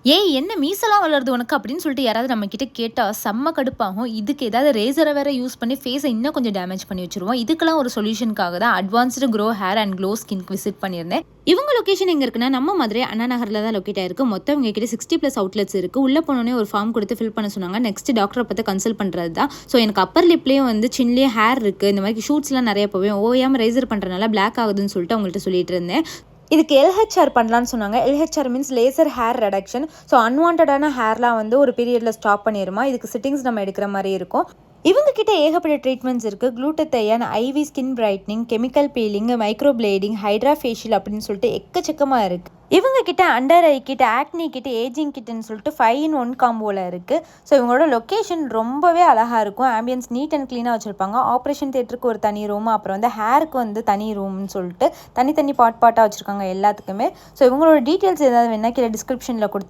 ஏய் என்ன மீசலாம் வளருது உனக்கு அப்படின்னு சொல்லிட்டு யாராவது நம்ம கிட்ட கேட்டா செம்ம கடுப்பாகும். இதுக்கு ஏதாவது ரேசரை வேற யூஸ் பண்ணி ஃபேஸை இன்னும் கொஞ்சம் டேமேஜ் பண்ணி வச்சிருவோம். இதுக்கெல்லாம் ஒரு சொல்யூஷனுக்காக தான் advanced grow hair and glow ஸ்கின்க்கு விசிட் பண்ணியிருந்தேன். இவங்க லொகேஷன் எங்க இருக்குன்னா நம்ம மதுரை அண்ணா நகர்ல தான் லொக்கேட் ஆயிருக்கு. மொத்தம் இவங்க கிட்ட 60+ அவுட்லெட்ஸ் இருக்கு. உள்ள போனோடனே ஒரு ஃபார்ம் கொடுத்து ஃபில் பண்ண சொன்னாங்க. நெக்ஸ்ட் டாக்டரை பார்த்து கன்சல்ட் பண்றது தான். ஸோ எனக்கு அப்பர் லிப்லேயும் வந்து சின்லேயே ஹேர் இருக்கு. இந்த மாதிரி ஷூட்ஸ்லாம் நிறைய போவேன். ஓயாம ரேசர் பண்றதுனால பிளாக் ஆகுதுன்னு சொல்லிட்டு அவங்கள்ட்ட சொல்லிட்டு இருந்தேன். இதுக்கு எல்ஹெச்ஆர் பண்ணலான்னு சொன்னாங்க. LHR means laser hair reduction. So அன்வான்டான ஹேர்லாம் வந்து ஒரு பீரியடில் ஸ்டாப் பண்ணிடுமா. இதுக்கு சிட்டிங்ஸ் நம்ம எடுக்கிற மாதிரி இருக்கும். இவங்க கிட்ட ஏகப்பட்ட ட்ரீட்மெண்ட்ஸ் இருக்குது. Glutathione, IV skin brightening, chemical peeling, microblading, hydra facial அப்படின்னு சொல்லிட்டு எக்கச்சக்கமாக இருக்குது. இவங்க கிட்ட under eye kit, acne kit, aging கிட்னு சொல்லிட்டு 5 in 1 காம்போவில் இருக்குது. ஸோ இவங்களோட லொக்கேஷன் ரொம்பவே அழகாக இருக்கும். ஆம்பியன்ஸ் நீட் அண்ட் க்ளீனாக வச்சுருப்பாங்க. ஆப்ரேஷன் தேட்டருக்கு ஒரு தனி ரூம், அப்புறம் வந்து ஹேருக்கு வந்து தனி ரூம்னு சொல்லிட்டு தனித்தனி பாட்டாக வச்சுருக்காங்க எல்லாத்துக்குமே. ஸோ இவங்களோட டீட்டெயில்ஸ் ஏதாவது வேணா கீழே டிஸ்கிரிப்ஷனில் கொடுத்து